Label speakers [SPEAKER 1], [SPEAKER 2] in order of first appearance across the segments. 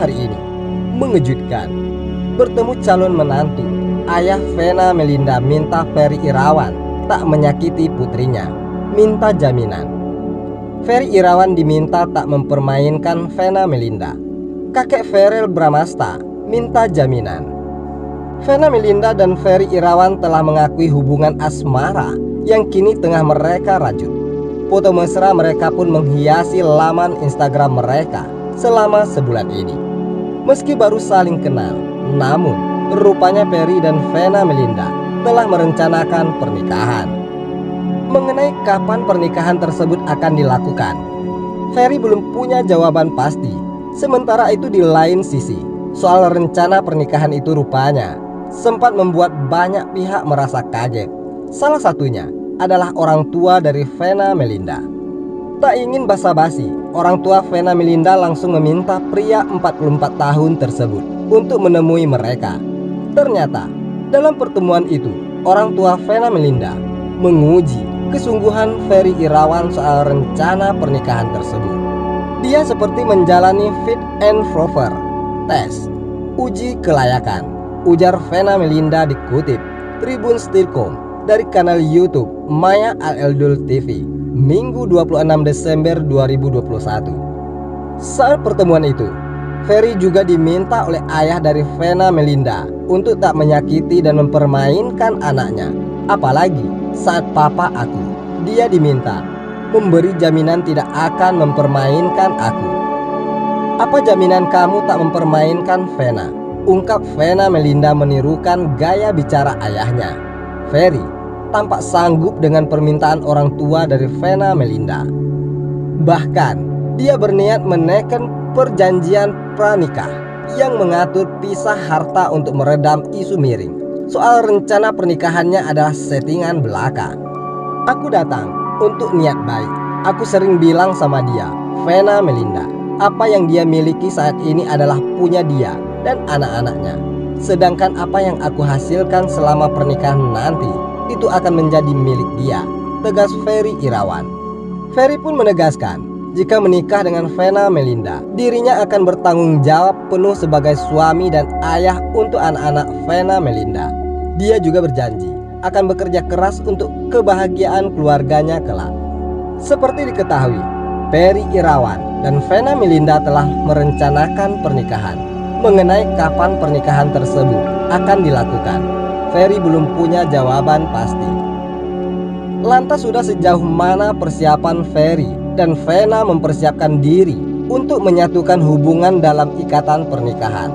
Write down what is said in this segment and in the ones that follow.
[SPEAKER 1] hari ini mengejutkan. Bertemu calon menantu, ayah Vena Melinda minta Ferry Irawan tak menyakiti putrinya, minta jaminan. Ferry Irawan diminta tak mempermainkan Vena Melinda. Kakek Verrell Bramasta minta jaminan. Vena Melinda dan Ferry Irawan telah mengakui hubungan asmara yang kini tengah mereka rajut. Foto mesra mereka pun menghiasi laman Instagram mereka selama sebulan ini. Meski baru saling kenal, namun rupanya Ferry dan Vena Melinda telah merencanakan pernikahan. Mengenai kapan pernikahan tersebut akan dilakukan, Ferry belum punya jawaban pasti. Sementara itu di lain sisi, soal rencana pernikahan itu rupanya sempat membuat banyak pihak merasa kaget. Salah satunya adalah orang tua dari Vena Melinda. Tak ingin basa-basi, orang tua Vena Melinda langsung meminta pria 44 tahun tersebut untuk menemui mereka. Ternyata dalam pertemuan itu, orang tua Vena Melinda menguji kesungguhan Ferry Irawan soal rencana pernikahan tersebut. Dia seperti menjalani fit and proper test, uji kelayakan, ujar Vena Melinda dikutip Tribun Stilkom dari kanal YouTube Maya Al-Eldul TV, Minggu 26 Desember 2021. Saat pertemuan itu, Ferry juga diminta oleh ayah dari Vena Melinda untuk tak menyakiti dan mempermainkan anaknya. Apalagi saat papa aku, dia diminta memberi jaminan tidak akan mempermainkan aku. Apa jaminan kamu tak mempermainkan Vena? Ungkap Vena Melinda menirukan gaya bicara ayahnya. Ferry tampak sanggup dengan permintaan orang tua dari Vena Melinda. Bahkan dia berniat menekan perjanjian pranikah yang mengatur pisah harta untuk meredam isu miring soal rencana pernikahannya adalah settingan belaka. Aku datang untuk niat baik. Aku sering bilang sama dia, Vena Melinda, apa yang dia miliki saat ini adalah punya dia dan anak-anaknya. Sedangkan apa yang aku hasilkan selama pernikahan nanti itu akan menjadi milik dia, tegas Ferry Irawan. Ferry pun menegaskan, jika menikah dengan Vena Melinda, dirinya akan bertanggung jawab penuh sebagai suami dan ayah untuk anak-anak Vena Melinda. Dia juga berjanji akan bekerja keras untuk kebahagiaan keluarganya kelak. Seperti diketahui, Ferry Irawan dan Vena Melinda telah merencanakan pernikahan. Mengenai kapan pernikahan tersebut akan dilakukan, Ferry belum punya jawaban pasti. Lantas sudah sejauh mana persiapan Ferry dan Vena mempersiapkan diri untuk menyatukan hubungan dalam ikatan pernikahan?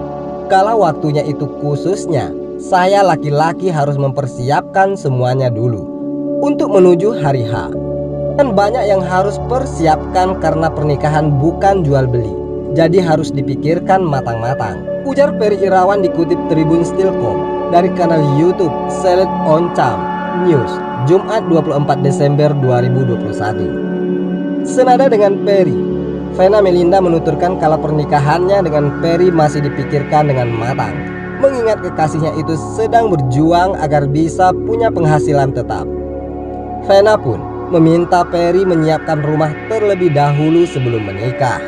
[SPEAKER 1] Kala waktunya itu khususnya, saya laki-laki harus mempersiapkan semuanya dulu untuk menuju hari H. Dan banyak yang harus persiapkan karena pernikahan bukan jual beli, jadi harus dipikirkan matang-matang, ujar Ferry Irawan dikutip Tribun Stilkom dari kanal YouTube Select Oncam News, Jumat 24 Desember 2021. Senada dengan Ferry, Vena Melinda menuturkan kalau pernikahannya dengan Ferry masih dipikirkan dengan matang, mengingat kekasihnya itu sedang berjuang agar bisa punya penghasilan tetap. Vena pun meminta Ferry menyiapkan rumah terlebih dahulu sebelum menikah.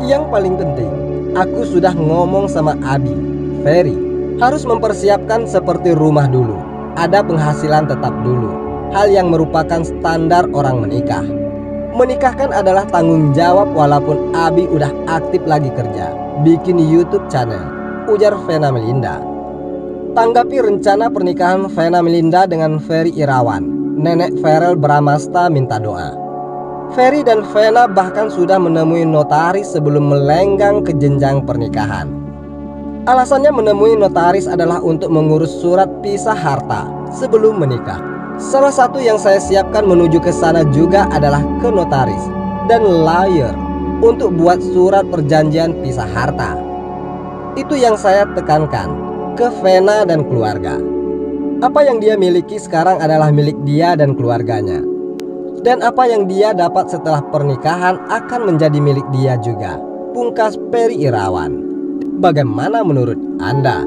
[SPEAKER 1] Yang paling penting, aku sudah ngomong sama Abi, Ferry harus mempersiapkan seperti rumah dulu, ada penghasilan tetap dulu, hal yang merupakan standar orang menikah. Menikahkan adalah tanggung jawab walaupun Abi udah aktif lagi kerja, bikin YouTube channel, ujar Vena Melinda. Tanggapi rencana pernikahan Vena Melinda dengan Ferry Irawan, Nenek Verrell Bramasta minta doa. Ferry dan Vena bahkan sudah menemui notaris sebelum melenggang ke jenjang pernikahan. Alasannya menemui notaris adalah untuk mengurus surat pisah harta sebelum menikah. Salah satu yang saya siapkan menuju ke sana juga adalah ke notaris dan lawyer untuk buat surat perjanjian pisah harta. Itu yang saya tekankan ke Vena dan keluarga. Apa yang dia miliki sekarang adalah milik dia dan keluarganya. Dan apa yang dia dapat setelah pernikahan akan menjadi milik dia juga, pungkas Ferry Irawan. Bagaimana menurut Anda?